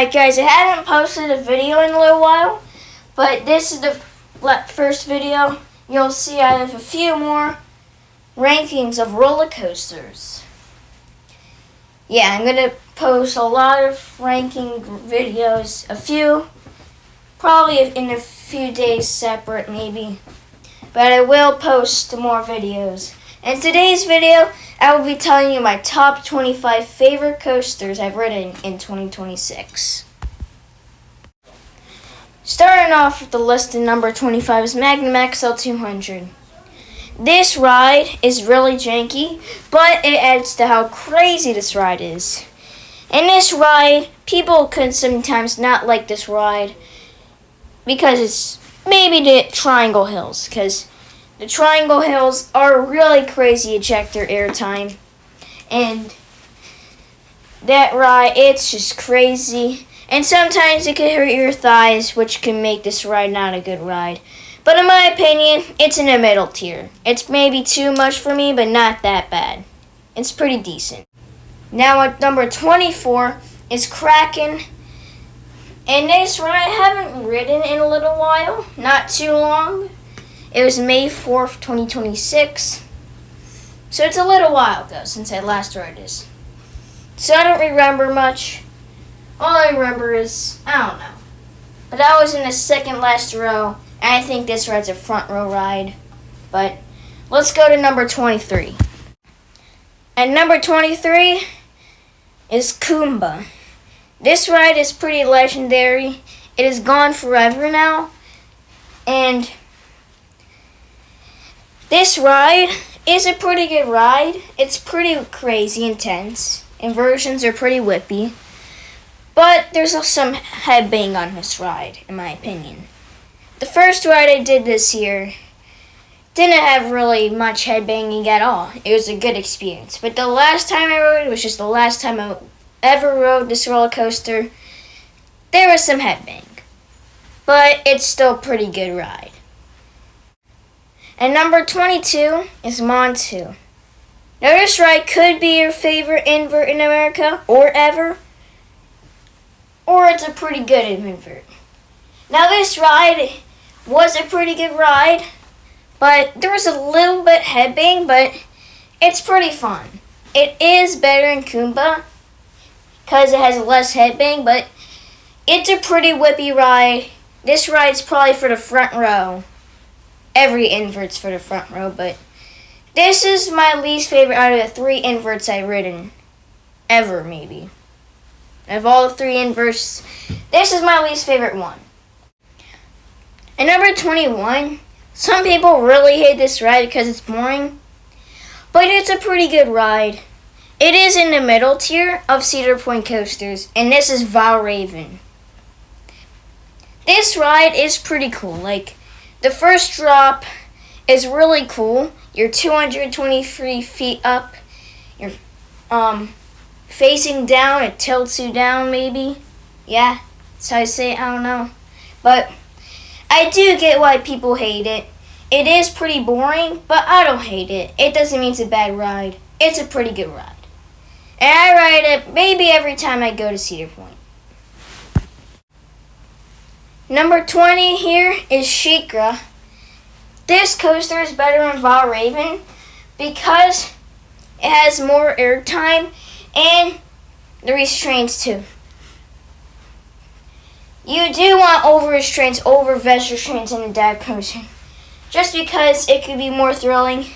Alright guys, I haven't posted a video in a little while, but this is the first video. You'll see I have a few more rankings of roller coasters. Yeah, I'm going to post a lot of ranking videos, a few, probably in a few days separate maybe, but I will post more videos. In today's video, I will be telling you my top 25 favorite coasters I've ridden in 2026. Starting off with the list at number 25 is Magnum XL 200. This ride is really janky, but it adds to how crazy this ride is. In this ride, people could sometimes not like this ride because it's maybe the Triangle Hills, because the Triangle Hills are really crazy ejector airtime, and that ride, it's just crazy, and sometimes it can hurt your thighs, which can make this ride not a good ride. But in my opinion, it's in the middle tier. It's maybe too much for me, but not that bad. It's pretty decent. Now at number 24 is Kraken. And this ride I haven't ridden in a little while, not too long. It was May 4th, 2026. So it's a little while ago since I last rode this. So I don't remember much. All I remember is, I don't know. But I was in the second last row, and I think this ride's a front row ride. But let's go to number 23. At number 23 is Kumba. This ride is pretty legendary. It is gone forever now. And this ride is a pretty good ride. It's pretty crazy intense. Inversions are pretty whippy. But there's some headbang on this ride, in my opinion. The first ride I did this year didn't have really much headbanging at all. It was a good experience. But the last time I rode, it was just the last time I ever rode this roller coaster, there was some headbang. But it's still a pretty good ride. And number 22 is Montu. Now this ride could be your favorite invert in America or ever, or it's a pretty good invert. Now this ride was a pretty good ride, but there was a little bit headbang, but it's pretty fun. It is better than Kumba because it has less headbang, but it's a pretty whippy ride. This ride's probably for the front row. Every invert's for the front row, but this is my least favorite out of the 3 inverts I've ridden. Ever, maybe. Of all the 3 inverts, this is my least favorite one. And number 21, some people really hate this ride because it's boring, but it's a pretty good ride. It is in the middle tier of Cedar Point coasters, and this is Valravn. This ride is pretty cool. Like, the first drop is really cool. You're 223 feet up. You're facing down. It tilts you down, maybe. Yeah, that's how I say it. I don't know. But I do get why people hate it. It is pretty boring, but I don't hate it. It doesn't mean it's a bad ride. It's a pretty good ride. And I ride it maybe every time I go to Cedar Point. Number 20 here is SheiKra. This coaster is better than Valravn because it has more airtime and the restraints too. You do want over restraints over vest restraints in a dive coaster, just because it could be more thrilling.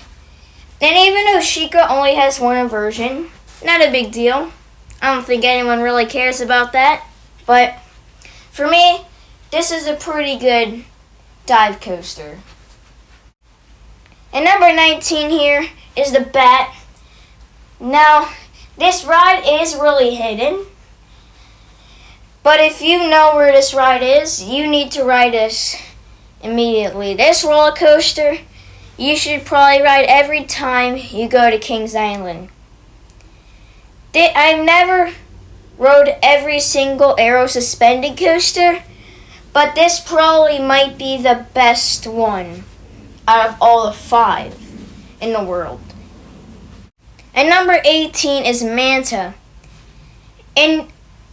And even though SheiKra only has one inversion, not a big deal. I don't think anyone really cares about that. But for me, this is a pretty good dive coaster. And number 19 here is the Bat. Now, this ride is really hidden. But if you know where this ride is, you need to ride this immediately. This roller coaster, you should probably ride every time you go to Kings Island. I've never rode every single aero suspended coaster, but this probably might be the best one out of all the 5 in the world. And number 18 is Manta. And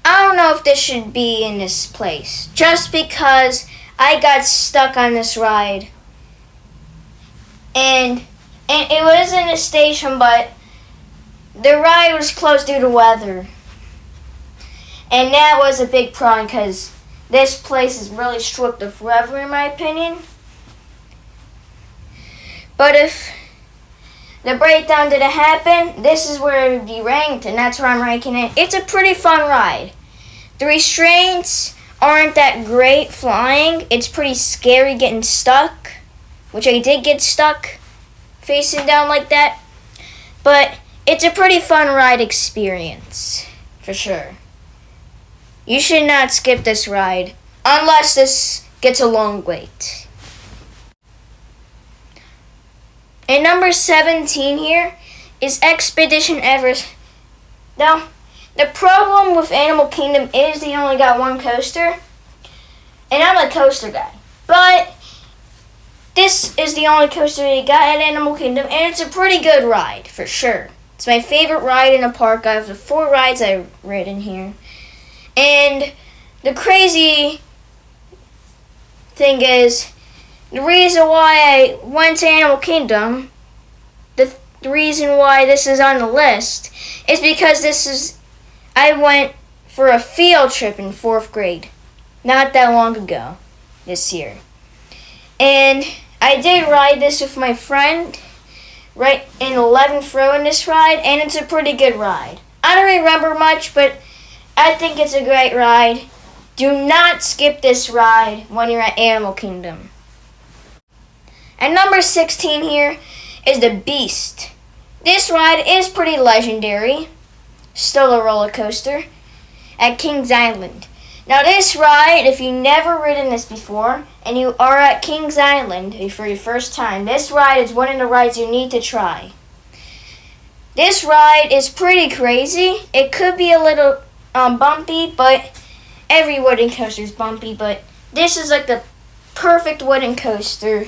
I don't know if this should be in this place, just because I got stuck on this ride. And it was in a station, but the ride was closed due to weather. And that was a big problem because this place is really strict of weather, in my opinion. But if the breakdown didn't happen, this is where it would be ranked, and that's where I'm ranking it. It's a pretty fun ride. The restraints aren't that great flying. It's pretty scary getting stuck, which I did get stuck facing down like that. But it's a pretty fun ride experience, for sure. You should not skip this ride, unless this gets a long wait. And number 17 here is Expedition Everest. Now, the problem with Animal Kingdom is they only got one coaster. And I'm a coaster guy. But this is the only coaster they got at Animal Kingdom. And it's a pretty good ride, for sure. It's my favorite ride in the park. I have the 4 rides I've ridden here. And the crazy thing is, the reason why I went to Animal Kingdom, the reason why this is on the list, is because I went for a field trip in 4th grade, not that long ago, this year. And I did ride this with my friend, right in 11th row in this ride, and it's a pretty good ride. I don't remember much, but I think it's a great ride. Do not skip this ride when you're at Animal Kingdom. And number 16 here is the Beast. This ride is pretty legendary. Still a roller coaster at Kings Island. Now this ride, if you've never ridden this before and you are at Kings Island for your first time, this ride is one of the rides you need to try. This ride is pretty crazy. It could be a little bumpy, but every wooden coaster is bumpy, but this is like the perfect wooden coaster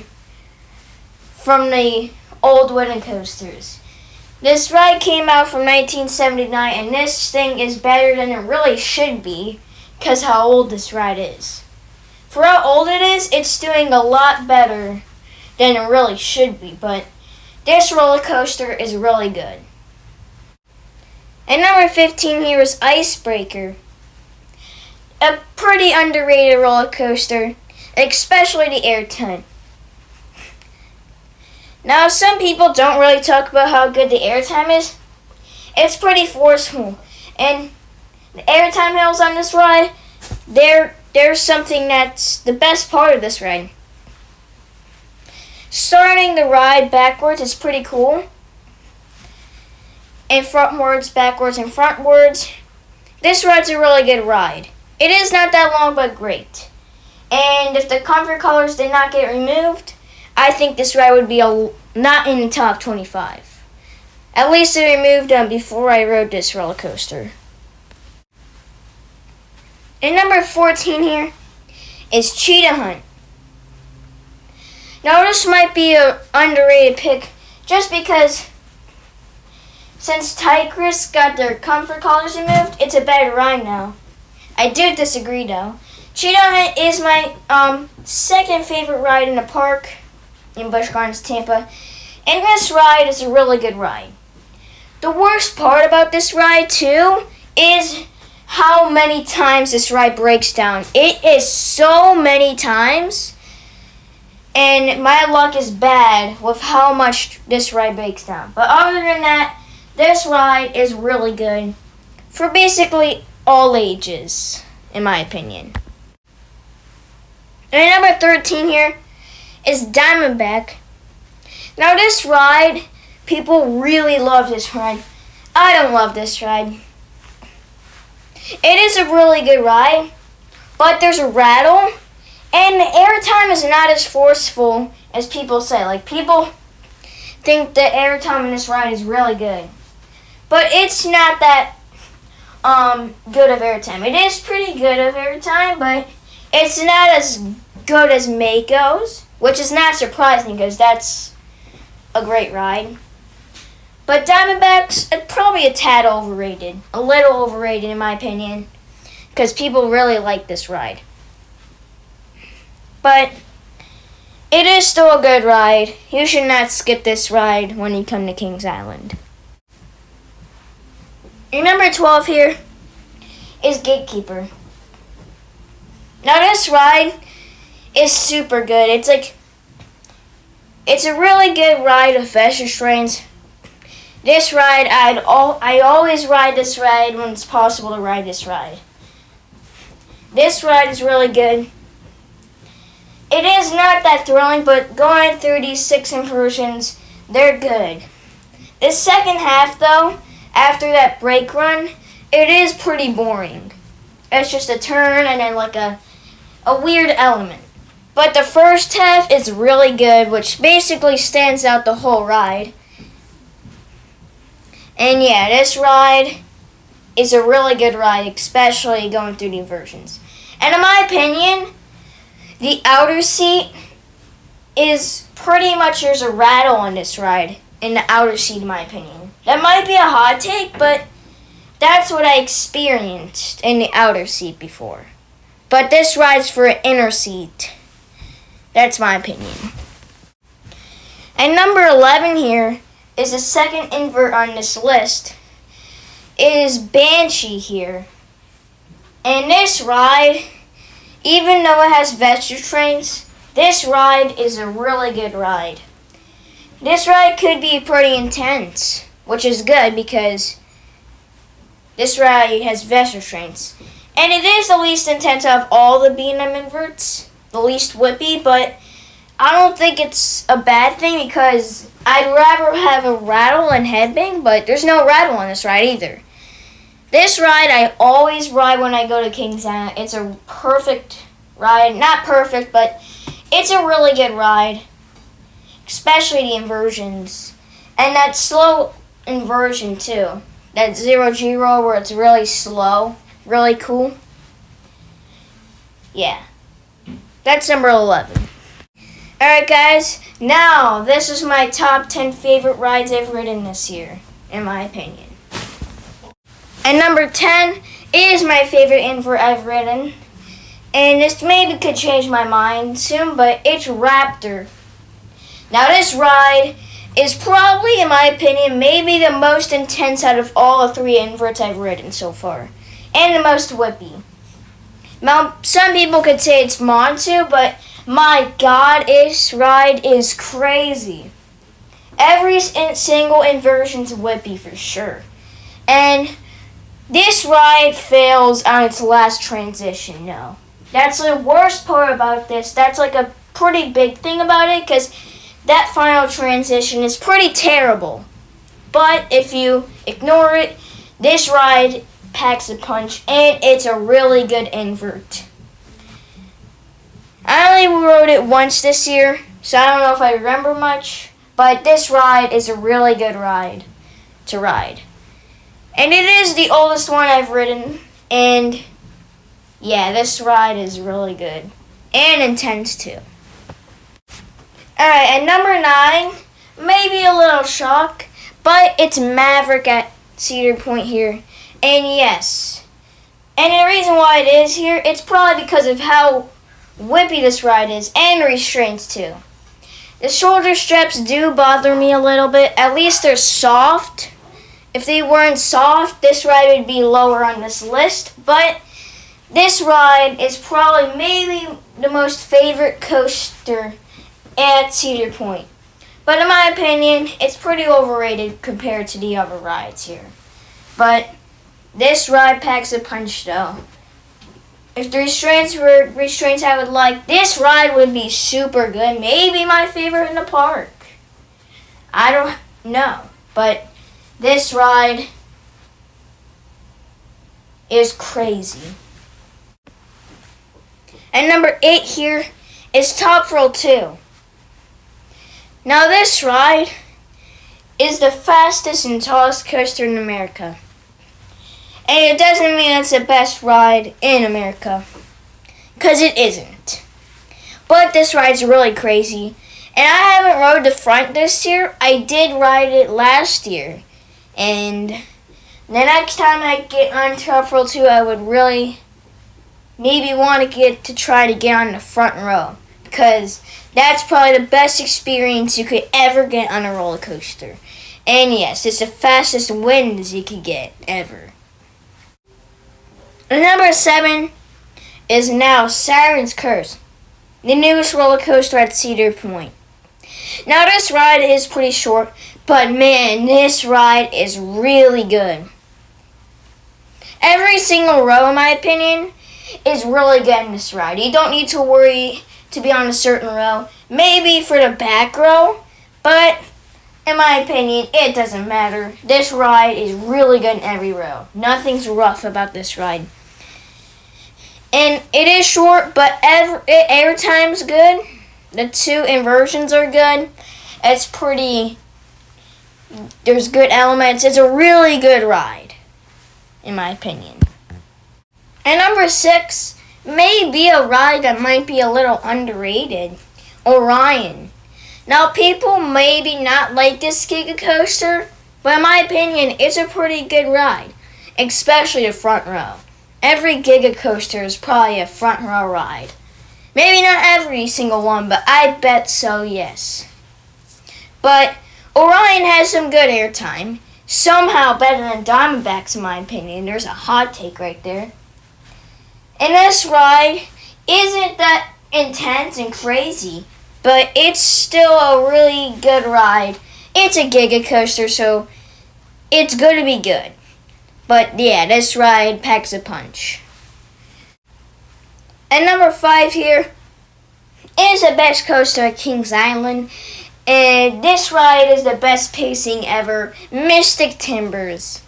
from the old wooden coasters. This ride came out from 1979, and this thing is better than it really should be because how old this ride is. For how old it is, it's doing a lot better than it really should be, but this roller coaster is really good. And number 15 here is Icebreaker. A pretty underrated roller coaster, especially the air tent. Now, some people don't really talk about how good the airtime is. It's pretty forceful. And the airtime hills on this ride, there's something that's the best part of this ride. Starting the ride backwards is pretty cool. And frontwards, backwards, and frontwards. This ride's a really good ride. It is not that long, but great. And if the comfort colors did not get removed, I think this ride would be not in the top 25. At least they removed them before I rode this roller coaster. And number 14 here is Cheetah Hunt. Now this might be an underrated pick just because since Tigris got their comfort collars removed, it's a better ride now. I do disagree though. Cheetah Hunt is my second favorite ride in the park in Busch Gardens, Tampa. And this ride is a really good ride. The worst part about this ride too is how many times this ride breaks down. It is so many times. And my luck is bad with how much this ride breaks down. But other than that, this ride is really good for basically all ages, in my opinion. And number 13 here is Diamondback. Now this ride, people really love this ride. I don't love this ride. It is a really good ride, but there's a rattle, and the airtime is not as forceful as people say. Like, people think the airtime in this ride is really good, but it's not that good of airtime. It is pretty good of airtime, but it's not as good as Mako's, which is not surprising because that's a great ride. But Diamondback's probably a tad overrated. A little overrated in my opinion. because people really like this ride. But it is still a good ride. You should not skip this ride when you come to Kings Island. Your number 12 here is Gatekeeper. Now this ride is super good. It's a really good ride of fast trains. This ride, I always ride this ride when it's possible to ride this ride. This ride is really good. It is not that thrilling, but going through these 6 inversions, they're good. The second half, though, after that brake run, it is pretty boring. It's just a turn and then like a weird element. But the first half is really good, which basically stands out the whole ride. And yeah, this ride is a really good ride, especially going through the inversions. And in my opinion, the outer seat is pretty much, there's a rattle on this ride in the outer seat, in my opinion. That might be a hot take, but that's what I experienced in the outer seat before. But this ride's for an inner seat. That's my opinion. And number 11 here is the second invert on this list. It is Banshee here. And this ride, even though it has vestige trains, this ride is a really good ride. This ride could be pretty intense, which is good because this ride has vestige trains. And it is the least intense of all the B&M inverts, the least whippy, but I don't think it's a bad thing because I'd rather have a rattle and headbang, but there's no rattle on this ride either. This ride I always ride when I go to Kings Island. It's a perfect ride. Not perfect, but it's a really good ride, especially the inversions. And that slow inversion too. That 0-0 where it's really slow. Really cool. Yeah. That's number 11. Alright guys, now this is my top 10 favorite rides I've ridden this year, in my opinion. And number 10 is my favorite invert I've ridden. And this maybe could change my mind soon, but it's Raptor. Now this ride is probably, in my opinion, maybe the most intense out of all the 3 inverts I've ridden so far. And the most whippy. Now, some people could say it's Monsu, but my god, this ride is crazy. Every single inversion's whippy for sure. And this ride fails on its last transition, no. That's the worst part about this. That's like a pretty big thing about it, because that final transition is pretty terrible. But if you ignore it, this ride packs a punch, and it's a really good invert. I only rode it once this year, so I don't know if I remember much, but this ride is a really good ride to ride. And it is the oldest one I've ridden, and yeah, this ride is really good. And intense too. Alright, and number 9, maybe a little shock, but it's Maverick at Cedar Point here. And yes, and the reason why it is here, it's probably because of how whippy this ride is, and the restraints too. The shoulder straps do bother me a little bit. At least they're soft. If they weren't soft, this ride would be lower on this list. But this ride is probably maybe the most favorite coaster at Cedar Point. But in my opinion, it's pretty overrated compared to the other rides here. But this ride packs a punch though. If the restraints were restraints I would like, this ride would be super good. Maybe my favorite in the park. I don't know. But this ride is crazy. And number 8 here is Top Thrill 2. Now this ride is the fastest and tallest coaster in America. And it doesn't mean it's the best ride in America, because it isn't. But this ride's really crazy. And I haven't rode the front this year. I did ride it last year. And the next time I get on Top Thrill 2, I would really maybe want to try to get on the front row, because that's probably the best experience you could ever get on a roller coaster. And yes, it's the fastest winds you could get ever. And number 7 is now Saturn's Curse, the newest roller coaster at Cedar Point. Now this ride is pretty short, but man, this ride is really good. Every single row, in my opinion, is really good in this ride. You don't need to worry to be on a certain row. Maybe for the back row, but in my opinion, it doesn't matter. This ride is really good in every row. Nothing's rough about this ride. And it is short, but airtime's good. The 2 inversions are good. There's good elements. It's a really good ride, in my opinion. And number 6 may be a ride that might be a little underrated. Orion. Now, people maybe not like this Giga Coaster, but in my opinion, it's a pretty good ride, especially the front row. Every Giga Coaster is probably a front row ride. Maybe not every single one, but I bet so, yes. But Orion has some good airtime. Somehow better than Diamondbacks, in my opinion. There's a hot take right there. And this ride isn't that intense and crazy, but it's still a really good ride. It's a Giga Coaster, so it's going to be good. But yeah, this ride packs a punch. And number 5 here is the best coaster at Kings Island. And this ride is the best pacing ever, Mystic Timbers.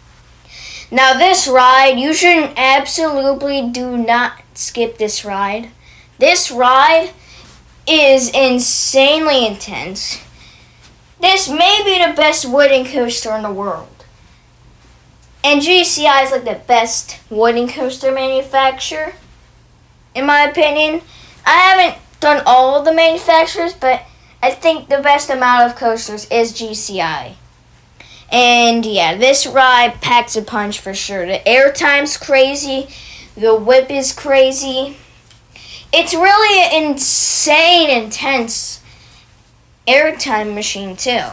Now this ride, you should absolutely do not skip this ride. This ride is insanely intense. This may be the best wooden coaster in the world. And GCI is like the best wooden coaster manufacturer, in my opinion. I haven't done all of the manufacturers, but I think the best amount of coasters is GCI. And yeah, this ride packs a punch for sure. The airtime's crazy. The whip is crazy. It's really an insane, intense airtime machine too.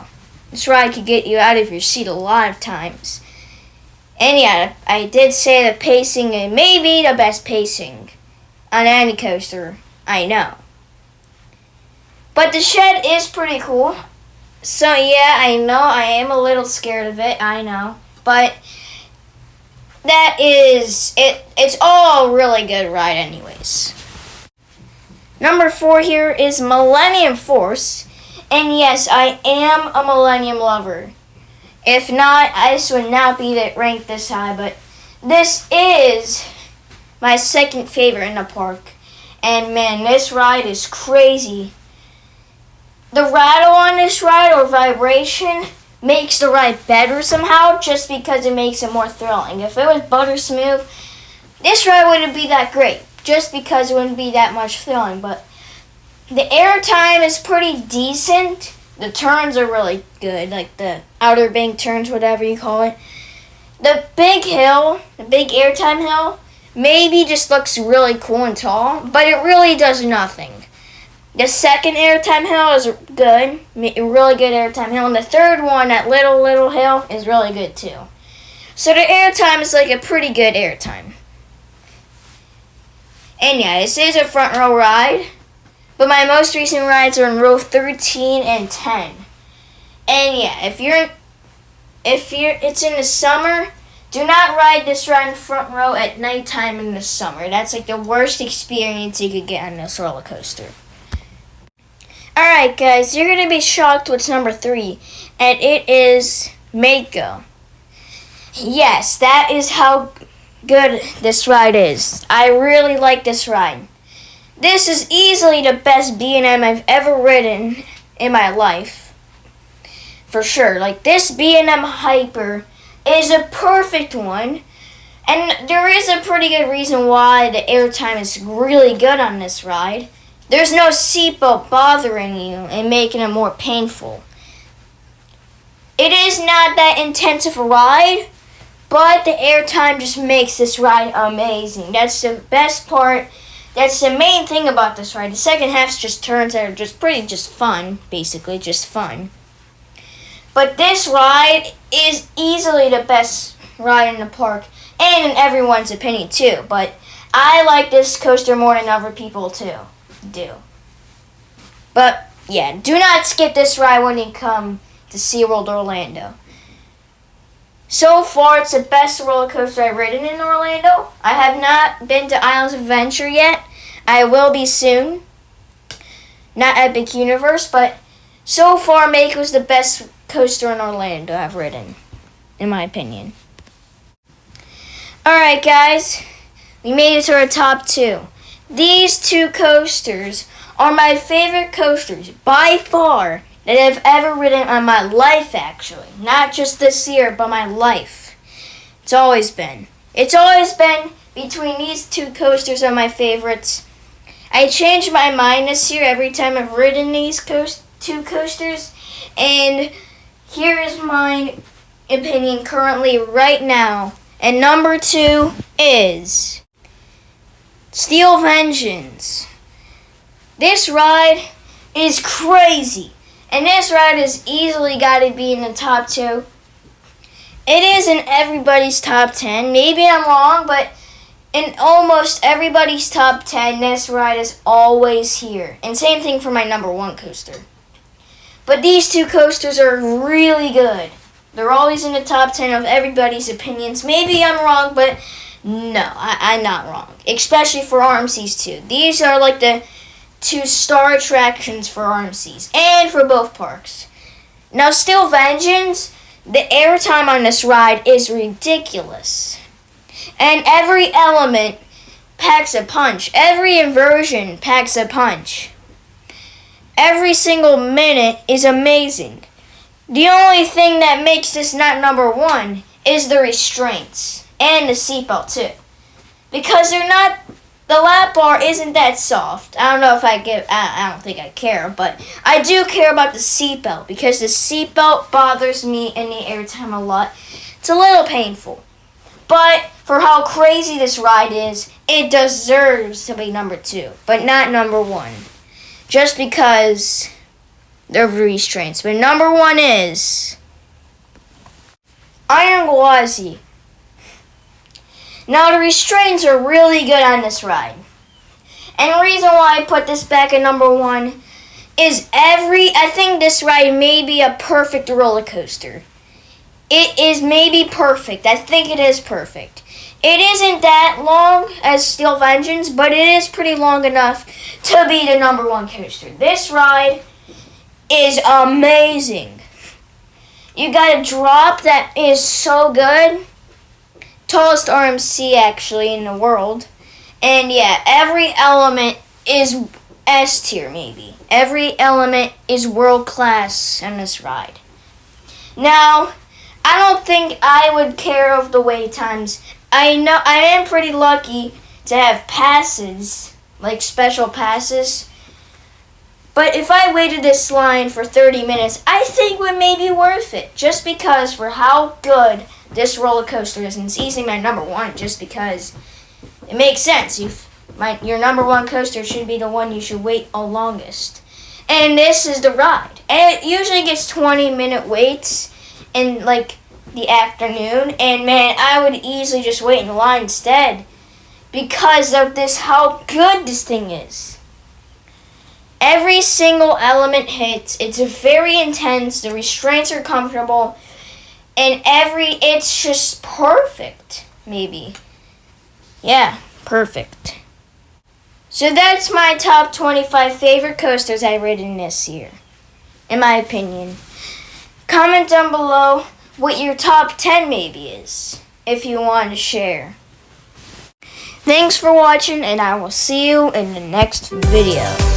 This ride could get you out of your seat a lot of times. And yeah, I did say the pacing may be the best pacing on any coaster I know. But the shed is pretty cool. So yeah, I know I am a little scared of it, I know. But that is it. It's all a really good ride anyways. Number 4 here is Millennium Force. And yes, I am a Millennium lover. If not, this would not be ranked this high, but this is my second favorite in the park. And man, this ride is crazy. The rattle on this ride, or vibration, makes the ride better somehow, just because it makes it more thrilling. If it was butter smooth, this ride wouldn't be that great, just because it wouldn't be that much thrilling. But the airtime is pretty decent. The turns are really good, like the Outer Bank turns, whatever you call it. The big hill, the big airtime hill, maybe just looks really cool and tall, but it really does nothing. The second airtime hill is good, really good airtime hill, and the third one, that little hill, is really good too. So the airtime is like a pretty good airtime. And yeah, this is a front row ride. But my most recent rides are in row 13 and 10. And yeah, if it's in the summer, do not ride this ride in the front row at nighttime in the summer. That's like the worst experience you could get on this roller coaster. Alright guys, you're going to be shocked what's number 3. And it is Mako. Yes, that is how good this ride is. I really like this ride. This is easily the best B&M I've ever ridden in my life. For sure. Like, this B&M Hyper is a perfect one. And there is a pretty good reason why the airtime is really good on this ride. There's no seatbelt bothering you and making it more painful. It is not that intense of a ride, But the airtime just makes this ride amazing. That's the best part. That's the main thing about this ride. The second half's just turns that are just fun, basically, just fun. But this ride is easily the best ride in the park, and in everyone's opinion too. But I like this coaster more than other people too do. But yeah, do not skip this ride when you come to SeaWorld Orlando. So far, it's the best roller coaster I've ridden in Orlando. I have not been to Islands of Adventure yet. I will be soon. Not Epic Universe, but so far, Mako's the best coaster in Orlando I've ridden, in my opinion. Alright, guys. We made it to our top 2. These 2 coasters are my favorite coasters, by far, that I've ever ridden on my life, actually. Not just this year, but my life. It's always been between these 2 coasters are my favorites. I changed my mind this year every time I've ridden these 2 coasters. And here is my opinion currently right now. And number 2 is Steel Vengeance. This ride is crazy. And this ride has easily got to be in the top 2. It is in everybody's top 10. Maybe I'm wrong, but in almost everybody's top 10, this ride is always here. And same thing for my number 1 coaster. But these 2 coasters are really good. They're always in the top 10 of everybody's opinions. Maybe I'm wrong, but no, I'm not wrong. Especially for RMCs too. These are like the 2 star attractions for RMCs and for both parks. Now, Steel Vengeance, the airtime on this ride is ridiculous. And every element packs a punch. Every inversion packs a punch. Every single minute is amazing. The only thing that makes this not number 1 is the restraints and the seatbelt too. Because they're not, the lap bar isn't that soft. I don't know if I don't think I care, but I do care about the seatbelt because the seatbelt bothers me in the airtime a lot. It's a little painful. But for how crazy this ride is, it deserves to be number 2, but not number 1. Just because of the restraints. But number 1 is Iron Gwazi. Now the restraints are really good on this ride. And the reason why I put this back at number 1 is I think this ride may be a perfect roller coaster. It is maybe perfect. I think it is perfect. It isn't that long as Steel Vengeance, but it is pretty long enough to be the number 1 coaster. This ride is amazing. You got a drop that is so good. Tallest RMC actually in the world. And yeah, every element is S tier maybe. Every element is world class on this ride. Now, I don't think I would care of the wait times. I know I am pretty lucky to have passes, like special passes. But if I waited this line for 30 minutes, I think it would maybe worth it. Just because for how good this roller coaster is. And it's easily my number 1 just because it makes sense. Your number 1 coaster should be the one you should wait the longest. And this is the ride. And it usually gets 20-minute waits in like the afternoon. And man, I would easily just wait in line instead. Because of how good this thing is. Every single element hits. It's very intense. The restraints are comfortable. And it's just perfect, maybe. Yeah, perfect. So that's my top 25 favorite coasters I've ridden this year, in my opinion. Comment down below what your top 10 maybe is, if you want to share. Thanks for watching, and I will see you in the next video.